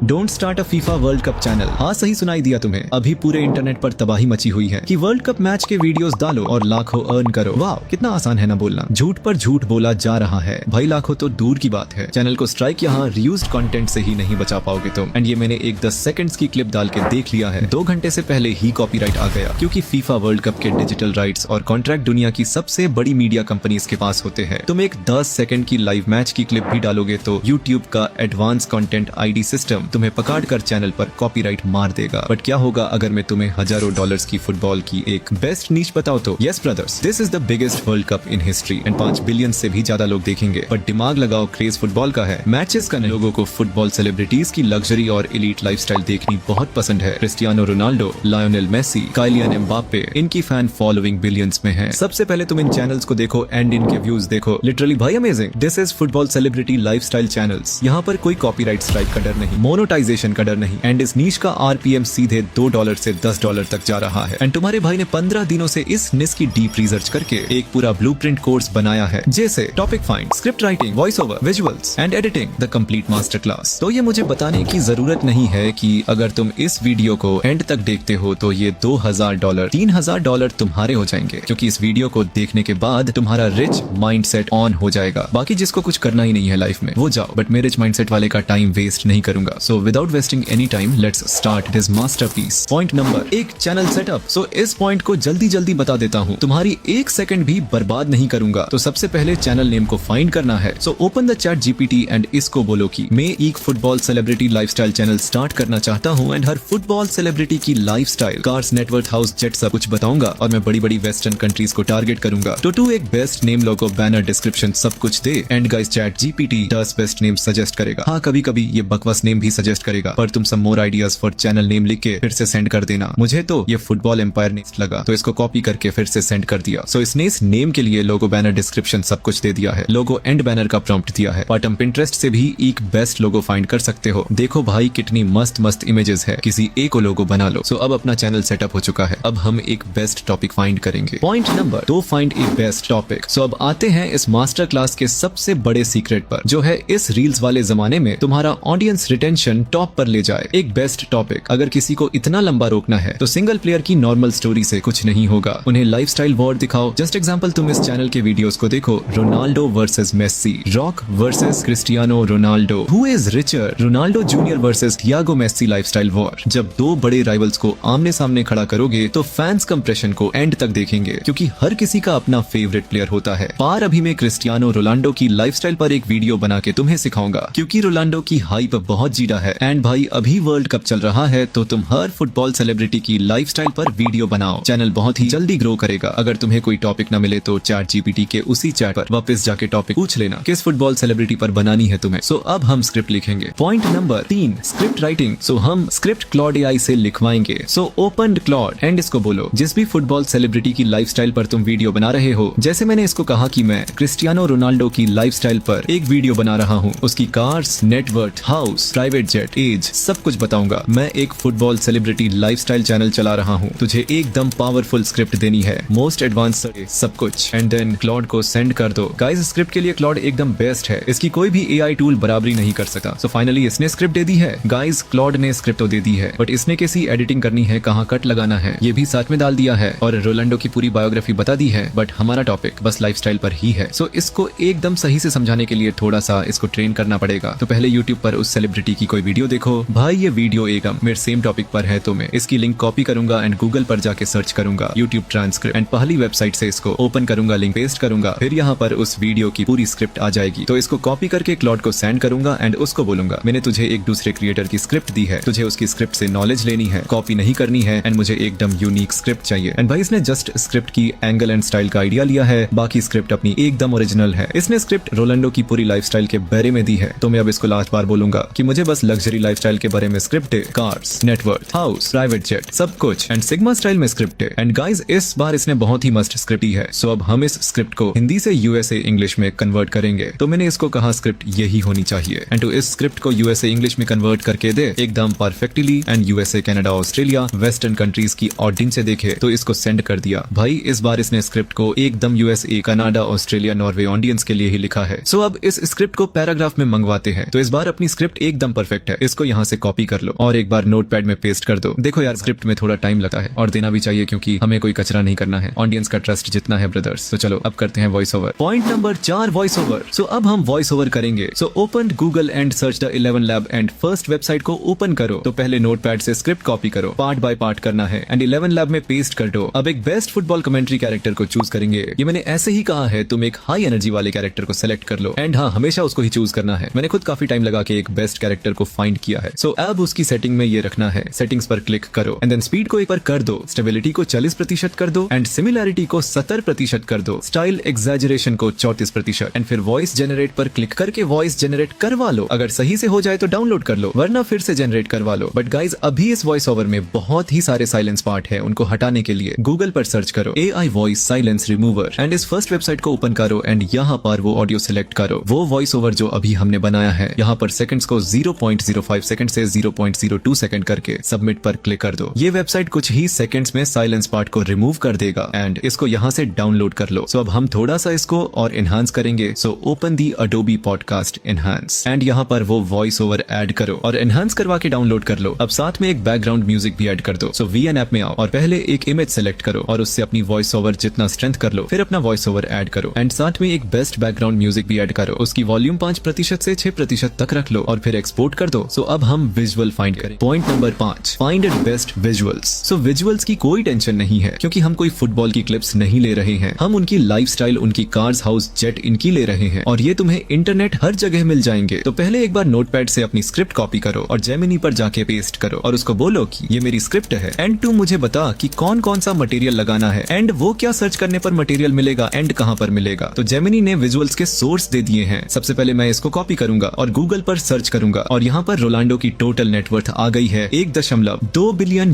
Don't start a FIFA world cup channel. हाँ, सही सुनाई दिया तुम्हें। अभी पूरे इंटरनेट पर तबाही मची हुई है कि वर्ल्ड कप मैच के वीडियोस डालो और लाखों अर्न करो। वाह, कितना आसान है ना बोलना। झूठ पर झूठ बोला जा रहा है भाई, लाखों तो दूर की बात है। चैनल को स्ट्राइक यहाँ रीयूज्ड कंटेंट से ही नहीं बचा पाओगे तुम। एंड ये मैंने एक 10 सेकंड्स की क्लिप डाल के देख लिया है। 2 घंटे से पहले ही कॉपीराइट आ गया, क्योंकि फीफा वर्ल्ड कप के डिजिटल राइट्स और कॉन्ट्रैक्ट दुनिया की सबसे बड़ी मीडिया कंपनीज के पास होते हैं। तुम एक 10 सेकंड की लाइव मैच की क्लिप भी डालोगे तो यूट्यूब का एडवांस कंटेंट आईडी सिस्टम तुम्हें पकड़ कर चैनल पर कॉपीराइट मार देगा। बट क्या होगा अगर मैं तुम्हें हजारों डॉलर्स की फुटबॉल की एक बेस्ट नीच बताऊं तो? Yes brothers, this is the biggest world cup in history and 5 billion से भी ज्यादा लोग देखेंगे। बट दिमाग लगाओ, क्रेज फुटबॉल का है, मैचेस का नहीं। लोगों को फुटबॉल सेलिब्रिटीज की लग्जरी और एलीट लाइफस्टाइल देखनी बहुत पसंद है। Cristiano Ronaldo, Lionel Messi, Kylian Mbappe, इनकी फैन फॉलोइंग बिलियंस में है। सबसे पहले तुम इन चैनल्स को देखो एंड इनके व्यूज देखो। लिटरली भाई amazing. This is football celebrity lifestyle channels. यहाँ पर कोई कॉपीराइट स्ट्राइक का डर नहीं, मोनेटाइजेशन का डर नहीं, एंड इस नीच का आरपीएम सीधे $2 से $10 तक जा रहा है। एंड तुम्हारे भाई ने 15 दिनों से इस निश की डीप रिसर्च करके एक पूरा ब्लूप्रिंट कोर्स बनाया है, जैसे topic find, script writing, voice over, visuals and editing, the complete master class. तो ये मुझे बताने की जरूरत नहीं है कि अगर तुम इस वीडियो को एंड तक देखते हो तो ये $2000, $3000 तुम्हारे हो जाएंगे, क्योंकि इस वीडियो को देखने के बाद तुम्हारा रिच माइंडसेट ऑन हो जाएगा। बाकी जिसको कुछ करना ही नहीं है लाइफ में वो जाओ, बट मैं रिच माइंडसेट वाले का टाइम वेस्ट नहीं करूंगा। So without wasting any time let's start this masterpiece. Point number 1, channel setup. So इस पॉइंट को जल्दी बता देता हूँ, तुम्हारी 1 सेकंड भी बर्बाद नहीं करूंगा। तो सबसे पहले चैनल नेम को फाइंड करना है। So open the chat GPT and इसको बोलो कि मैं एक football celebrity lifestyle channel start करना चाहता हूँ एंड हर फुटबॉल सेलिब्रिटी की lifestyle, cars, net worth, house, jet सब कुछ बताऊंगा और मैं बड़ी वेस्टर्न कंट्रीज को टारगेट करूंगा। तो तू एक best name, logo, banner, description सब कुछ दे and guys ChatGPT does best name suggest करेगा। हाँ, कभी कभी ये बकवास नेम भी सजेस्ट करेगा, पर तुम सब मोर आइडियाज फॉर चैनल नेम लिख के फिर से सेंड कर देना। मुझे तो ये फुटबॉल एम्पायर नेक्स्ट लगा, तो इसको कॉपी करके फिर से सेंड कर दिया। सो इसने इस नेम के लिए लोगो, बैनर, डिस्क्रिप्शन सब कुछ दे दिया है। लोगो एंड बैनर का प्रॉम्प्ट दिया है, बट हम पिंटरेस्ट से भी एक बेस्ट लोगो फाइंड कर सकते हो। देखो भाई कितनी मस्त इमेजेस है, किसी एक को लोगो बना लो। सो अब अपना चैनल सेटअप हो चुका है। अब हम एक बेस्ट टॉपिक फाइंड करेंगे। Point number 2, find a best topic. So अब आते हैं इस मास्टर क्लास के सबसे बड़े सीक्रेट पर, जो है इस रील्स वाले जमाने में तुम्हारा ऑडियंस रिटेंशन टॉप पर ले जाए। एक बेस्ट टॉपिक। अगर किसी को इतना लंबा रोकना है तो सिंगल प्लेयर की नॉर्मल स्टोरी से कुछ नहीं होगा, उन्हें लाइफस्टाइल वॉर दिखाओ। जस्ट एग्जांपल, तुम इस चैनल के वीडियोस को देखो, Ronaldo versus Messi, Rock versus Cristiano Ronaldo, who is richer, Ronaldo junior versus Thiago Messi lifestyle war. जब 2 बड़े राइवल्स को आमने सामने खड़ा करोगे तो फैंस कंप्रेशन को एंड तक देखेंगे, क्योंकि हर किसी का अपना फेवरेट प्लेयर होता है। पार अभी मैं क्रिस्टियानो रोनाल्डो की लाइफस्टाइल पर एक वीडियो बना के तुम्हें सिखाऊंगा, क्योंकि रोनाल्डो की हाइप बहुत जीरा है। एंड भाई अभी वर्ल्ड कप चल रहा है, तो तुम हर फुटबॉल सेलिब्रिटी की लाइफस्टाइल पर वीडियो बनाओ। चैनल बहुत ही जल्दी ग्रो करेगा। अगर तुम्हें कोई टॉपिक न मिले तो चैट जीपीटी के उसी चैट पर वापस जाके टॉपिक पूछ लेना किस फुटबॉल सेलिब्रिटी पर बनानी है तुम्हें। सो अब हम स्क्रिप्ट लिखेंगे। Point number 3, script writing. So हम स्क्रिप्ट क्लॉड एआई से लिखवाएंगे। सो ओपन क्लॉड एंड इसको बोलो, जिस भी फुटबॉल सेलिब्रिटी की लाइफस्टाइल पर तुम वीडियो बना रहे हो, जैसे मैंने इसको कहा कि मैं क्रिस्टियानो रोनाल्डो की लाइफस्टाइल पर एक वीडियो बना रहा हूँ, उसकी cars, net worth, house, private jet, as सब कुछ बताऊंगा। मैं एक फुटबॉल सेलिब्रिटी लाइफस्टाइल चैनल चला रहा हूँ, तुझे एकदम पावरफुल स्क्रिप्ट देनी है, मोस्ट एडवांस सब कुछ, एंड देन क्लॉड को सेंड कर दो। गाइस स्क्रिप्ट के लिए क्लॉड एकदम बेस्ट है, इसकी कोई भी एआई टूल बराबरी नहीं कर सकता। सो फाइनली इसने स्क्रिप्ट दे दी है। गाइस क्लॉड ने स्क्रिप्ट तो दे दी है, बट इसने कैसी एडिटिंग करनी है, कहाँ कट लगाना है, ये भी साथ में डाल दिया है, और रोनाल्डो की पूरी बायोग्राफी बता दी है। बट हमारा टॉपिक बस लाइफस्टाइल पर ही है। सो इसको एकदम सही से समझाने के लिए थोड़ा सा इसको ट्रेन करना पड़ेगा। तो पहले यूट्यूब पर उस सेलिब्रिटी की कोई वीडियो देखो। भाई ये वीडियो एकदम मेरे सेम टॉपिक पर है, तो मैं इसकी लिंक कॉपी करूंगा एंड गूगल पर जाके सर्च करूंगा यूट्यूब ट्रांसक्रिप्ट, एंड पहली वेबसाइट से इसको ओपन करूंगा, लिंक पेस्ट करूंगा, फिर यहाँ पर उस वीडियो की पूरी स्क्रिप्ट आ जाएगी। तो इसको कॉपी करके क्लॉड को सेंड करूंगा एंड उसको बोलूंगा मैंने तुझे एक दूसरे क्रिएटर की स्क्रिप्ट दी है, तुझे उसकी स्क्रिप्ट से नॉलेज लेनी है, कॉपी नहीं करनी है, एंड मुझे एकदम यूनिक स्क्रिप्ट चाहिए। एंड भाई इसने जस्ट स्क्रिप्ट की एंगल एंड स्टाइल का आइडिया लिया है, बाकी स्क्रिप्ट अपनी एकदम ओरिजिनल है। इसने स्क्रिप्ट रोनाल्डो की पूरी लाइफस्टाइल के बारे में दी है, तो मैं अब इसको लास्ट बार बोलूंगा कि मुझे बस लग्जरी लाइफस्टाइल के बारे में स्क्रिप्ट है, cars, net worth, house, private jet सब कुछ, एंड सिग्मा स्टाइल में स्क्रिप्ट है। एंड गाइस इस बार इसने बहुत ही मस्त स्क्रिप्ट दी है। सो अब हम इस स्क्रिप्ट को हिंदी से यूएसए इंग्लिश में कन्वर्ट करेंगे। तो मैंने इसको कहा स्क्रिप्ट यही होनी चाहिए, एंड तो इस स्क्रिप्ट को यूएसए इंग्लिश में कन्वर्ट करके दे एकदम perfectly, and USA, Canada, Australia, western countries की ऑडियंस से देखे तो इसको सेंड कर दिया। भाई इस बार इसने स्क्रिप्ट को एकदम USA, Canada, Australia, Norway audience के लिए ही लिखा है। सो अब इस स्क्रिप्ट को पैराग्राफ में मंगवाते हैं। तो इस बार अपनी स्क्रिप्ट एकदम परफेक्ट इफेक्ट है, इसको यहाँ से कॉपी कर लो और एक बार नोटपैड में पेस्ट कर दो। देखो यार, स्क्रिप्ट में थोड़ा टाइम लगता है और देना भी चाहिए क्योंकि हमें कोई कचरा नहीं करना है, ऑडियंस का ट्रस्ट जितना है ब्रदर्स। तो चलो अब करते हैं voice over. Point number 4, voice over. So अब हम वॉइस ओवर करेंगे। So open Google and search the 11 lab and first website को ओपन करो। तो पहले नोटपैड से स्क्रिप्ट कॉपी करो, पार्ट बाय पार्ट करना है एंड 11 लैब में पेस्ट कर दो। अब एक बेस्ट फुटबॉल कमेंट्री कैरेक्टर को चूज करेंगे। ये मैंने ऐसे ही कहा है, तुम एक हाई एनर्जी वाले कैरेक्टर को सेलेक्ट कर लो एंड हाँ, हमेशा उसको ही चूज करना है। मैंने खुद काफी टाइम लगा के एक बेस्ट कैरेक्टर को फाइंड किया है। सो अब उसकी सेटिंग में ये रखना है, सेटिंग्स पर क्लिक करो एंड देन स्पीड को एक बार कर दो, स्टेबिलिटी को 40% कर दो एंड सिमिलैरिटी को 70% कर दो, स्टाइल एग्जैजरेशन को 34% एंड फिर वॉइस जनरेट पर क्लिक करके वॉइस जनरेट करवा लो। अगर सही से हो जाए तो डाउनलोड कर लो, वरना फिर से जनरेट करवा लो। बट गाइज, अभी इस वॉइस ओवर में बहुत ही सारे साइलेंस पार्ट है, उनको हटाने के लिए गूगल पर सर्च करो AI voice silence remover and इस फर्स्ट वेबसाइट को ओपन करो एंड यहाँ पर वो ऑडियो सिलेक्ट करो, वो वॉइस ओवर जो अभी हमने बनाया है। यहाँ पर सेकंड्स को 0.05 सेकंड से 0.02 सेकंड करके सबमिट पर क्लिक कर दो। ये वेबसाइट कुछ ही सेकंड्स में साइलेंस पार्ट को रिमूव कर देगा एंड इसको यहाँ से डाउनलोड कर लो। सो अब हम थोड़ा सा इसको और एनहांस करेंगे। So open the Adobe podcast enhance and यहाँ पर वो वॉइस ओवर ऐड करो और एनहांस करवा के डाउनलोड कर लो। अब साथ में एक बैकग्राउंड म्यूजिक भी ऐड कर दो। सो VN ऐप में आओ और पहले एक इमेज सेलेक्ट करो और उससे अपनी वॉइस ओवर जितना स्ट्रेंथ कर लो, फिर अपना वॉइस ओवर ऐड करो एंड साथ में एक बेस्ट बैकग्राउंड म्यूजिक भी ऐड करो। उसकी वॉल्यूम 5% से 6% तक रख लो और फिर एक्सपोर्ट कर दो। सो अब हम विजुअल फाइंड करें। Point number 5, find it best visuals. So visuals की कोई टेंशन नहीं है क्योंकि हम कोई फुटबॉल की क्लिप्स नहीं ले रहे हैं, हम उनकी लाइफस्टाइल, उनकी कार्स, हाउस, जेट इनकी ले रहे हैं और ये तुम्हें इंटरनेट हर जगह मिल जाएंगे। तो पहले एक बार नोटपैड से अपनी स्क्रिप्ट कॉपी करो और जेमिनी पर जाके पेस्ट करो और उसको बोलो कि ये मेरी स्क्रिप्ट है एंड तू मुझे बता कि कौन कौन सा मटेरियल लगाना है एंड वो क्या सर्च करने पर मटेरियल मिलेगा एंड कहां पर मिलेगा। तो जेमिनी ने विजुअल्स के सोर्स दे दिए हैं। सबसे पहले मैं इसको कॉपी करूंगा और गूगल पर सर्च करूंगा और यहाँ पर रोनाल्डो की टोटल नेटवर्थ आ गई है $1.2 बिलियन।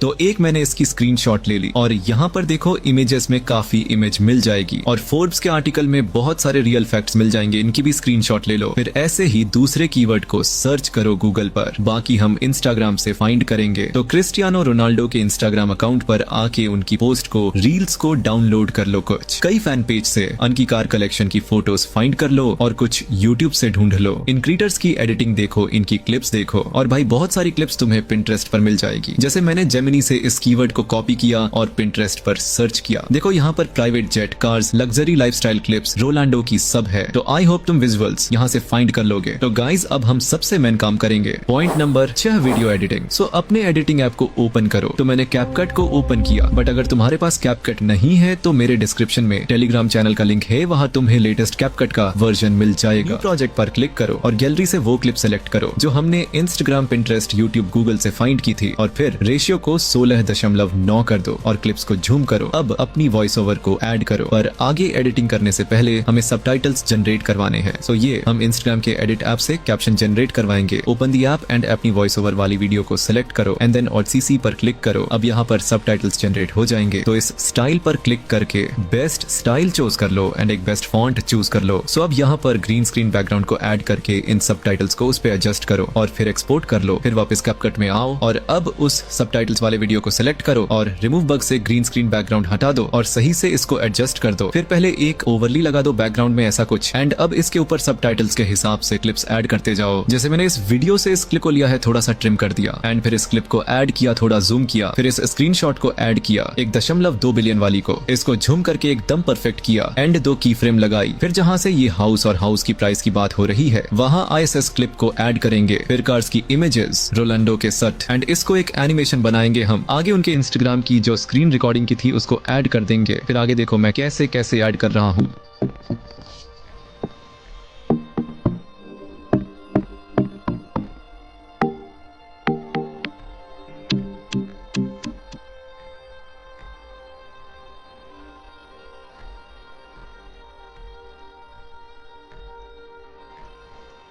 तो एक मैंने इसकी स्क्रीनशॉट ले ली और यहाँ पर देखो इमेजेस में काफी इमेज मिल जाएगी और फोर्ब्स के आर्टिकल में बहुत सारे रियल फैक्ट्स मिल जाएंगे, इनकी भी स्क्रीनशॉट ले लो। फिर ऐसे ही दूसरे कीवर्ड को सर्च करो गूगल पर। बाकी हम इंस्टाग्राम से फाइंड करेंगे। तो क्रिस्टियानो रोनाल्डो के इंस्टाग्राम अकाउंट पर आके उनकी पोस्ट को, रील्स को डाउनलोड कर लो। कुछ कई फैन पेज से उनकी कार कलेक्शन की फोटोज फाइंड कर लो और कुछ यूट्यूब से ढूंढ लो। इन क्रिएटर्स की एडिटिंग देखो, इनकी क्लिप्स देखो और भाई बहुत सारी क्लिप्स तुम्हें पिंटरेस्ट पर मिल जाएगी। जैसे मैंने जेमिनी से इस कीवर्ड को कॉपी किया और पिंटरेस्ट पर सर्च किया। देखो यहाँ पर private jet, cars, luxury lifestyle clips Ronaldo की सब है। तो आई होप तुम विजुअल्स यहाँ से फाइंड कर लोगे। तो गाइज, अब हम सबसे मेन काम करेंगे। Point number 6, video editing. So अपने एडिटिंग ऐप को ओपन करो। तो मैंने कैपकट को ओपन किया, बट अगर तुम्हारे पास कैपकट नहीं है तो मेरे डिस्क्रिप्शन में टेलीग्राम चैनल का लिंक है, वहां तुम्हें लेटेस्ट कैपकट का वर्जन मिल जाएगा। प्रोजेक्ट पर क्लिक करो और गैलरी से वो क्लिप सेलेक्ट करो जो हमने इंस्टाग्राम, पिंटरेस्ट, यूट्यूब, गूगल से फाइंड की थी और फिर रेशियो को 16.9 कर दो और क्लिप्स को झूम करो। अब अपनी वॉइस ओवर को ऐड करो, पर आगे एडिटिंग करने से पहले हमें सबटाइटल्स जनरेट करवाने हैं। सो ये हम इंस्टाग्राम के एडिट ऐप से कैप्शन जनरेट करवाएंगे। ओपन दी ऐप एंड अपनी वॉइस ओवर वाली वीडियो को सिलेक्ट करो एंड देन CC पर क्लिक करो। अब यहाँ पर सबटाइटल्स जनरेट हो जाएंगे। तो इस स्टाइल पर क्लिक करके बेस्ट स्टाइल चूज कर लो एंड एक बेस्ट फॉन्ट चूज कर लो। सो अब यहाँ पर ग्रीन स्क्रीन बैकग्राउंड को ऐड करके इन सबटाइटल्स को उस पे एडजस्ट करो और फिर एक्सपोर्ट कर लो। फिर वापस कैपकट में आओ और अब उस सबटाइटल्स वाले वीडियो को सिलेक्ट करो और रिमूव बग से ग्रीन स्क्रीन बैकग्राउंड हटा दो और सही से इसको एडजस्ट कर दो। फिर पहले एक ओवरली लगा दो बैकग्राउंड में, ऐसा कुछ, एंड अब इसके ऊपर सबटाइटल्स के हिसाब से क्लिप्स ऐड करते जाओ। जैसे मैंने इस वीडियो से इस क्लिप को लिया है, थोड़ा सा ट्रिम कर दिया एंड फिर इस क्लिप को ऐड किया, थोड़ा जूम किया, फिर इस स्क्रीनशॉट को ऐड किया 1.2 बिलियन वाली को, इसको झूम करके एकदम परफेक्ट किया एंड 2 की फ्रेम लगाई। फिर जहां से ये हाउस और हाउस की प्राइस की बात हो रही है वहां ISS क्लिप को ऐड करेंगे। फिर कार्स की इमेजेस, रोनाल्डो के सट एंड इसको एक एनिमेशन बनाएंगे हम। आगे उनके इंस्टाग्राम की जो स्क्रीन रिकॉर्डिंग की थी उसको ऐड कर देंगे। फिर आगे देखो मैं कैसे कैसे ऐड कर रहा हूँ।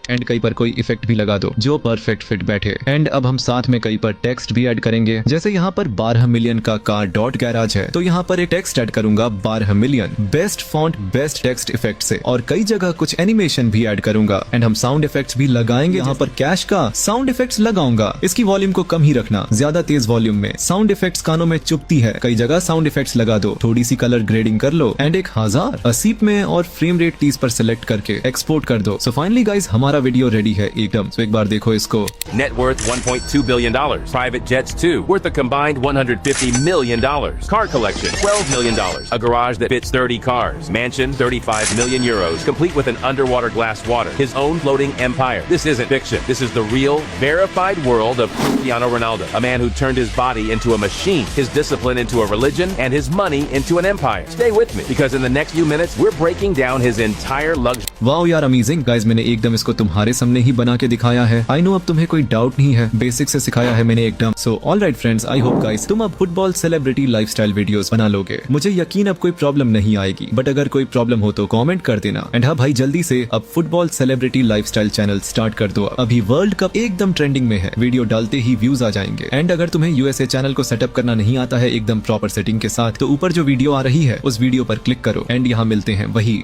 एंड कहीं पर कोई इफेक्ट भी लगा दो जो परफेक्ट फिट बैठे। एंड अब हम साथ में कहीं पर टेक्स्ट भी ऐड करेंगे। जैसे यहाँ पर 12 मिलियन का कार डॉट गैराज है तो यहाँ पर एक टेक्स्ट ऐड करूंगा 12 million, best font, best text effect से, और कई जगह कुछ एनिमेशन भी ऐड करूंगा एंड हम साउंड इफेक्ट्स भी लगाएंगे। यहाँ पर कैश का साउंड इफेक्ट्स लगाऊंगा। इसकी वॉल्यूम को कम ही रखना, ज्यादा तेज वॉल्यूम में साउंड इफेक्ट्स कानों में चुभती है। कई जगह साउंड इफेक्ट्स लगा दो, थोड़ी सी कलर ग्रेडिंग कर लो एंड 1080 में और फ्रेम रेट 30 पर सिलेक्ट करके एक्सपोर्ट कर दो। सो फाइनली गाइस हमारा तुम्हारा वीडियो रेडी है एकदम, तो एक बार देखो इसको। Net worth $1.2 billion. Private jets too, worth a combined $150 million. Car collection, $12 million. A garage that fits 30 cars. Mansion, 35 million euros, complete with an underwater glass water. His own floating empire. This isn't fiction. This is the real, verified world of Cristiano Ronaldo. A man who turned his body into a machine, his discipline into a religion, and his money into an empire. Stay with me, because in the next few minutes, we're breaking down his entire luxury. Wow यार, amazing guys, मैंने एकदम इसको तुम्हारे सामने ही बना के दिखाया है। आई नो अब तुम्हें कोई डाउट नहीं है, बेसिक से सिखाया है मैंने एकदम। So alright friends, I hope guys तुम अब फुटबॉल सेलिब्रिटी लाइफस्टाइल वीडियोस बना लोगे। मुझे यकीन अब कोई प्रॉब्लम नहीं आएगी, बट अगर कोई प्रॉब्लम हो तो कमेंट कर देना। एंड हाँ भाई, जल्दी से अब football celebrity lifestyle channel start कर दो। अभी वर्ल्ड कप एकदम ट्रेंडिंग में है, वीडियो डालते ही व्यूज आ जाएंगे। एंड अगर तुम्हें यूएसए चैनल को सेटअप करना नहीं आता है एकदम प्रॉपर सेटिंग के साथ, तो ऊपर जो वीडियो आ रही है उस वीडियो पर क्लिक करो एंड यहाँ मिलते हैं वही